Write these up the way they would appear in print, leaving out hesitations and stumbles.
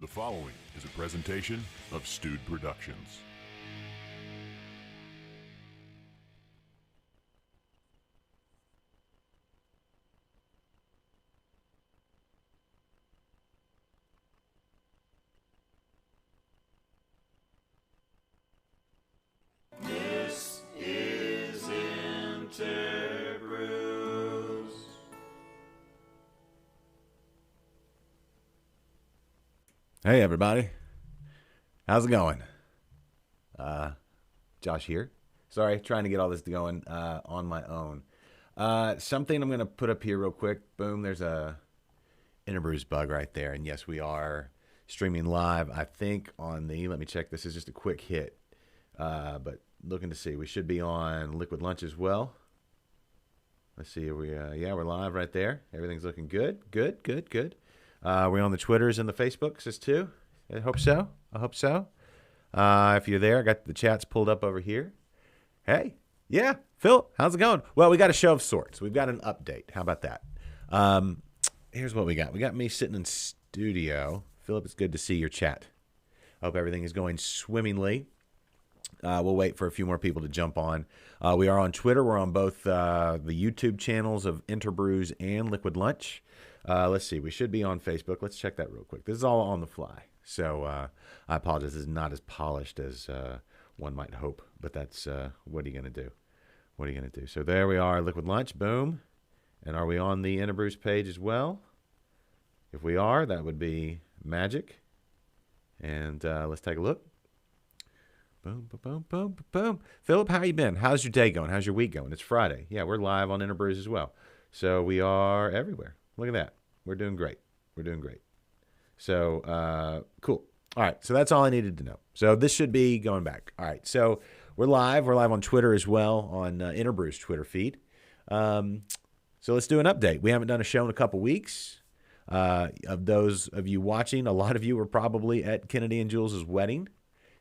The following is a presentation of Stewed Productions. This is InterBrews. Hey everybody, how's it going? Josh here. Sorry, trying to get all this going on my own. Something I'm gonna put up here real quick. Boom, there's a InterBrews bug right there, and yes, we are streaming live. I think on the. Let me check. This is just a quick hit, but looking to see. We should be on Liquid Lunch as well. Let's see. Yeah, we're live right there. Everything's looking good. Good. We're on the Twitters and the Facebooks as too. I hope so. If you're there, I got the chats pulled up over here. Hey, yeah, Phil, how's it going? Well, we got a show of sorts. We've got an update. How about that? Here's what we got. We got me sitting in studio. Philip, it's good to see your chat. Hope everything is going swimmingly. We'll wait for a few more people to jump on. We are on Twitter. We're on both the YouTube channels of InterBrews and Liquid Lunch. Let's see. We should be on Facebook. Let's check that real quick. This is all on the fly. So I apologize. This is not as polished as one might hope. But that's what are you going to do? What are you going to do? So there we are. Liquid Lunch. Boom. And are we on the InterBrews page as well? If we are, that would be magic. And let's take a look. Boom. Philip, how you been? How's your day going? How's your week going? It's Friday. Yeah, we're live on InterBrews as well. So we are everywhere. Look at that. We're doing great. So, cool. All right. So that's all I needed to know. So this should be going back. All right. So we're live. We're live on Twitter as well, on InterBrews Twitter feed. So let's do an update. We haven't done a show in a couple weeks. Of those of you watching, a lot of you were probably at Kennedy and Jules' wedding.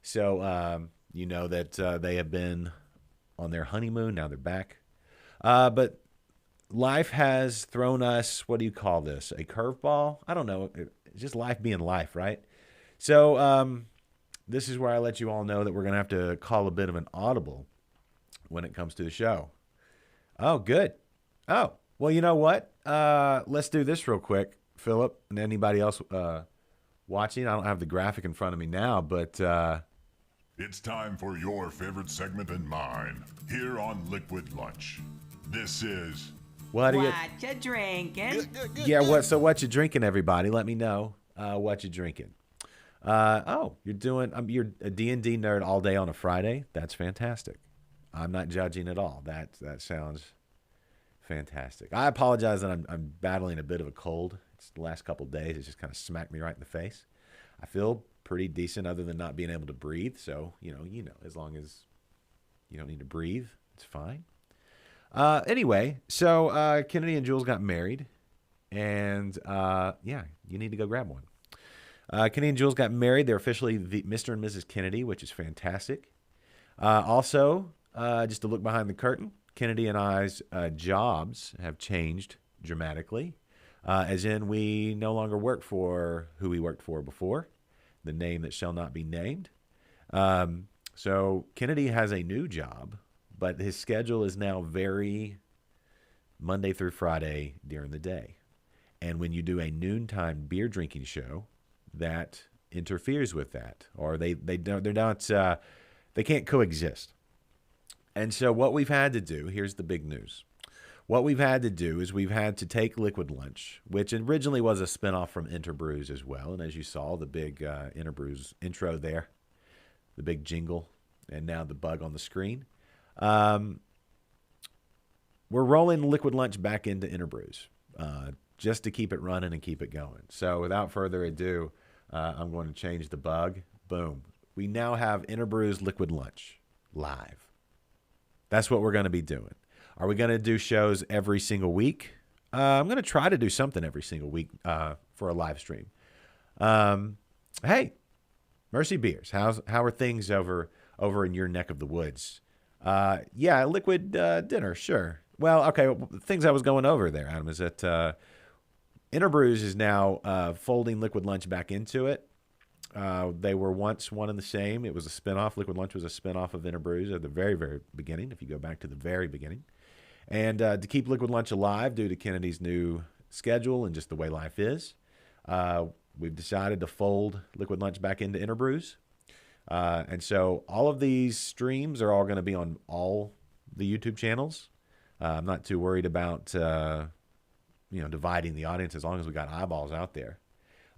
So you know that they have been on their honeymoon. Now they're back. But life has thrown us, what do you call this? A curveball? I don't know. It's just life being life, right? So this is where I let you all know that we're going to have to call a bit of an audible when it comes to the show. Oh, good. Oh, well, you know what? Let's do this real quick, Philip, and anybody else watching. I don't have the graphic in front of me now, but... It's time for your favorite segment and mine, here on Liquid Lunch. This is... What you drinking? Yeah, what you drinking, everybody? Let me know what you drinking. You're a D&D nerd all day on a Friday? That's fantastic. I'm not judging at all. That sounds fantastic. I apologize that I'm battling a bit of a cold. It's the last couple of days. It's just kind of smacked me right in the face. I feel pretty decent other than not being able to breathe. So, you know, as long as you don't need to breathe, it's fine. Anyway, so Kennedy and Jules got married, and yeah, you need to go grab one. Kennedy and Jules got married. They're officially Mr. and Mrs. Kennedy, which is fantastic. Also, just to look behind the curtain, Kennedy and I's jobs have changed dramatically, as in we no longer work for who we worked for before, the name that shall not be named. So Kennedy has a new job, but his schedule is now very Monday through Friday during the day. And when you do a noontime beer drinking show, that interferes with that, or they can't coexist. And so what we've had to do, here's the big news. What we've had to do is we've had to take Liquid Lunch, which originally was a spinoff from InterBrews as well. And as you saw, the big InterBrews intro there, the big jingle, and now the bug on the screen. We're rolling Liquid Lunch back into InterBrews just to keep it running and keep it going. So without further ado, I'm going to change the bug. Boom. We now have InterBrews Liquid Lunch live. That's what we're going to be doing. Are we going to do shows every single week? I'm going to try to do something every single week for a live stream. Hey, Mercy Beers, how are things over in your neck of the woods? Yeah, liquid dinner, sure. Well, okay, the things I was going over there, Adam, is that InterBrews is now folding Liquid Lunch back into it. They were once one and the same. It was a spinoff. Liquid Lunch was a spinoff of InterBrews at the very, very beginning, if you go back to the very beginning. And to keep Liquid Lunch alive due to Kennedy's new schedule and just the way life is, we've decided to fold Liquid Lunch back into InterBrews. And so all of these streams are all going to be on all the YouTube channels. I'm not too worried about dividing the audience as long as we got eyeballs out there.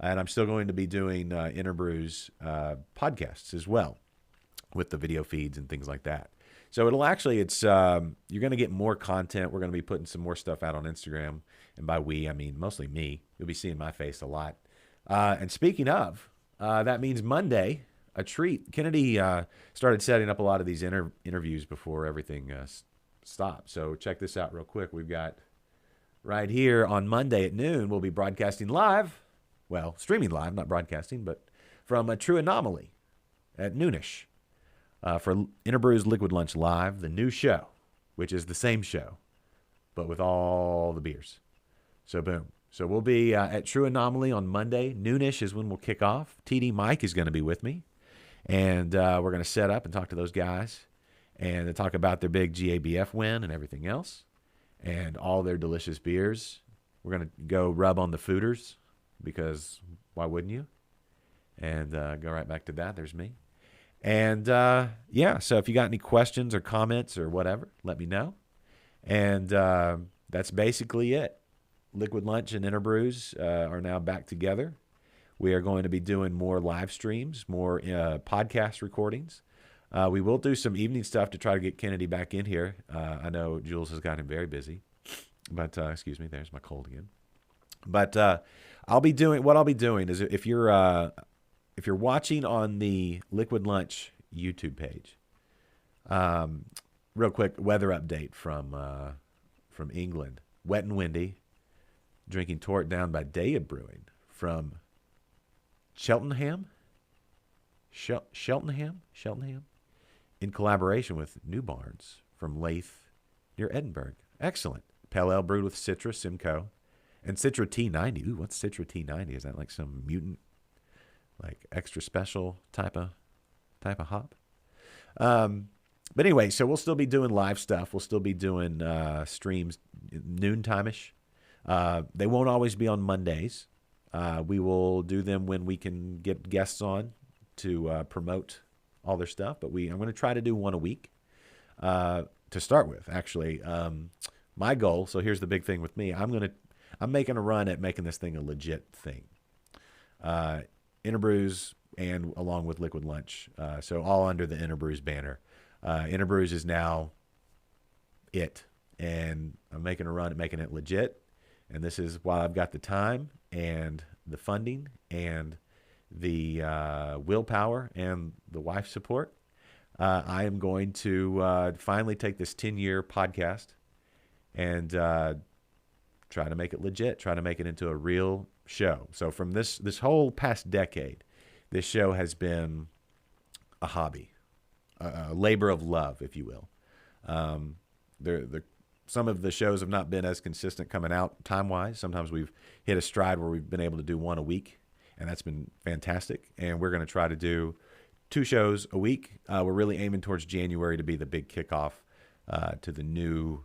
And I'm still going to be doing InterBrews podcasts as well with the video feeds and things like that. So it'll actually, you're going to get more content. We're going to be putting some more stuff out on Instagram. And by we, I mean mostly me. You'll be seeing my face a lot. And speaking of, that means Monday, a treat. Kennedy started setting up a lot of these interviews before everything stopped. So check this out real quick. We've got right here on Monday at noon, we'll be broadcasting live. Well, streaming live, not broadcasting, but from a True Anomaly at noonish for InterBrews Liquid Lunch Live, the new show, which is the same show, but with all the beers. So boom. So we'll be at True Anomaly on Monday. Noonish is when we'll kick off. TD Mike is going to be with me, and we're going to set up and talk to those guys and talk about their big GABF win and everything else and all their delicious beers. We're going to go rub on the fooders, because why wouldn't you? And go right back to that. There's me. And so if you got any questions or comments or whatever, let me know. And that's basically it. Liquid Lunch and InterBrews are now back together. We are going to be doing more live streams, more podcast recordings. We will do some evening stuff to try to get Kennedy back in here. I know Jules has got him very busy. But, excuse me, there's my cold again. But I'll be doing is if you're watching on the Liquid Lunch YouTube page, real quick weather update from England. Wet and windy. Drinking Tore It Down by Daya Brewing from Cheltenham, in collaboration with New Barns from Leith near Edinburgh. Excellent. Pale Ale brewed with Citra, Simcoe. And Citra T90. Ooh, what's Citra T90? Is that like some mutant, like extra special type of hop? But anyway, so we'll still be doing live stuff. We'll still be doing streams noontime-ish. They won't always be on Mondays. We will do them when we can get guests on to promote all their stuff. But I'm going to try to do one a week to start with, actually. My goal, so here's the big thing with me. I'm making a run at making this thing a legit thing. InterBrews and along with Liquid Lunch. So all under the InterBrews banner. InterBrews is now it. And I'm making a run at making it legit. And this is while I've got the time and the funding and the willpower and the wife support. I am going to finally take this 10-year podcast and try to make it legit, try to make it into a real show. So from this whole past decade, this show has been a hobby, a labor of love, if you will. Some of the shows have not been as consistent coming out time-wise. Sometimes we've hit a stride where we've been able to do one a week, and that's been fantastic. And we're going to try to do 2 shows a week. We're really aiming towards January to be the big kickoff to the new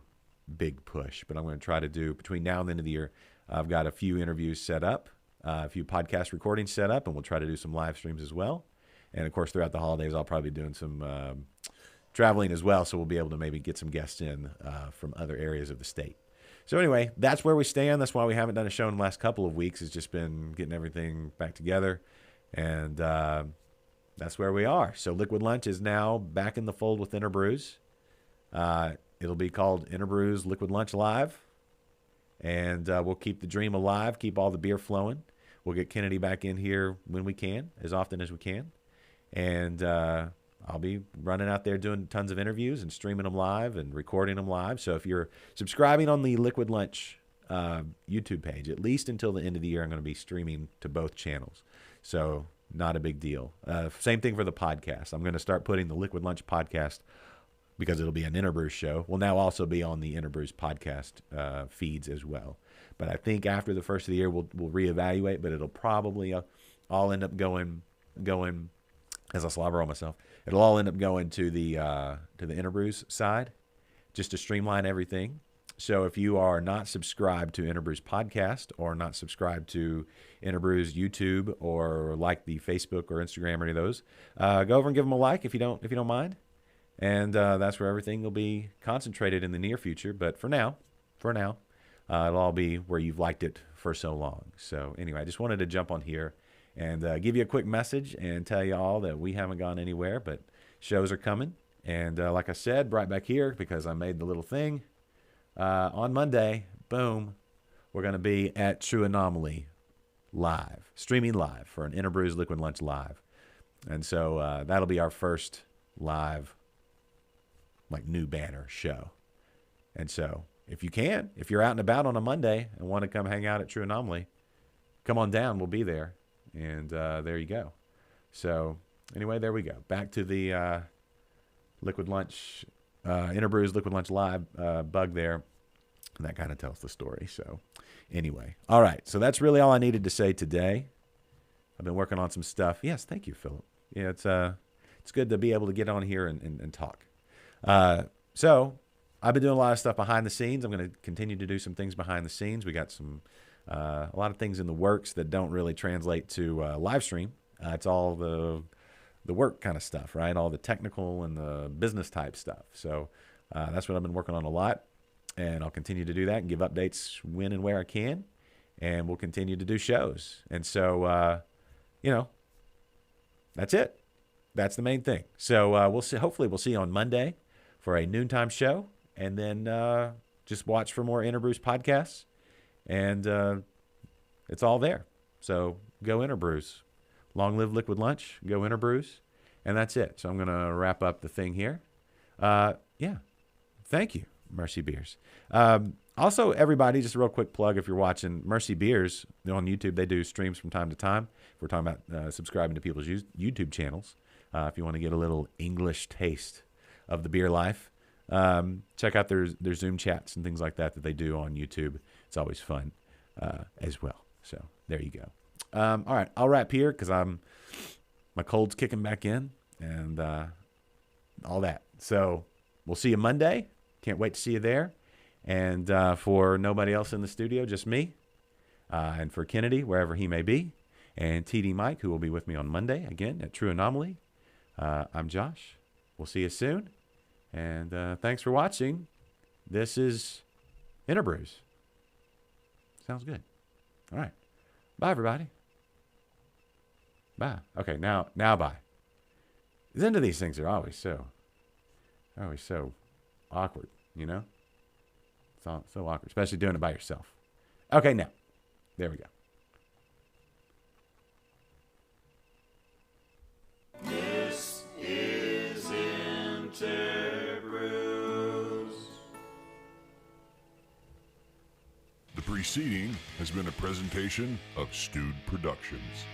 big push. But I'm going to try to do, between now and the end of the year, I've got a few interviews set up, a few podcast recordings set up, and we'll try to do some live streams as well. And, of course, throughout the holidays, I'll probably be doing some traveling as well, so we'll be able to maybe get some guests in from other areas of the state. So anyway, that's where we stand. That's why we haven't done a show in the last couple of weeks. It's just been getting everything back together, and that's where we are. So Liquid Lunch is now back in the fold with InterBrews. It'll be called InterBrews Liquid Lunch Live, and we'll keep the dream alive, keep all the beer flowing. We'll get Kennedy back in here when we can, as often as we can, and I'll be running out there doing tons of interviews and streaming them live and recording them live. So if you're subscribing on the Liquid Lunch YouTube page, at least until the end of the year, I'm going to be streaming to both channels. So not a big deal. Same thing for the podcast. I'm going to start putting the Liquid Lunch podcast, because it'll be an InterBrews show, will now also be on the InterBrews podcast feeds as well. But I think after the first of the year, we'll reevaluate, but it'll probably all end up going going, as I slobber on myself, it'll all end up going to the InterBrews side, just to streamline everything. So if you are not subscribed to InterBrews podcast or not subscribed to InterBrews YouTube or like the Facebook or Instagram or any of those, go over and give them a like if you don't mind. And that's where everything will be concentrated in the near future. But for now, it'll all be where you've liked it for so long. So anyway, I just wanted to jump on here and give you a quick message and tell you all that we haven't gone anywhere, but shows are coming. And like I said, right back here, because I made the little thing, on Monday, boom, we're going to be at True Anomaly live, streaming live for an InterBrews Liquid Lunch live. And so that'll be our first live, like, new banner show. And so if you're out and about on a Monday and want to come hang out at True Anomaly, come on down. We'll be there. And there you go. So anyway, there we go. Back to the Liquid Lunch, InterBrews Liquid Lunch live bug there. And that kind of tells the story. So anyway, all right. So that's really all I needed to say today. I've been working on some stuff. Yes, thank you, Philip. Yeah, it's good to be able to get on here and talk. So I've been doing a lot of stuff behind the scenes. I'm going to continue to do some things behind the scenes. We got a lot of things in the works that don't really translate to live stream. It's all the work kind of stuff, right? All the technical and the business type stuff. So that's what I've been working on a lot. And I'll continue to do that and give updates when and where I can. And we'll continue to do shows. And so, that's it. That's the main thing. So we'll see. Hopefully we'll see you on Monday for a noontime show. And then just watch for more InterBrews podcasts. And it's all there. So go InterBrews. Long live Liquid Lunch. Go InterBrews. And that's it. So I'm going to wrap up the thing here. Yeah. Thank you, Mercy Beers. Also, everybody, just a real quick plug, if you're watching Mercy Beers on YouTube, they do streams from time to time. If we're talking about subscribing to people's YouTube channels, if you want to get a little English taste of the beer life, check out their Zoom chats and things like that they do on YouTube. It's always fun as well. So there you go. All right, I'll wrap here because my cold's kicking back in and all that. So we'll see you Monday. Can't wait to see you there. And for nobody else in the studio, just me. And for Kennedy, wherever he may be. And TD Mike, who will be with me on Monday, again, at True Anomaly. I'm Josh. We'll see you soon. And thanks for watching. This is InterBrews. Sounds good. All right. Bye, everybody. Bye. Okay, now bye. The end of these things are always so awkward, you know? It's so awkward, especially doing it by yourself. Okay, now. There we go. This is InterBrews. The preceding has been a presentation of Stewed Productions.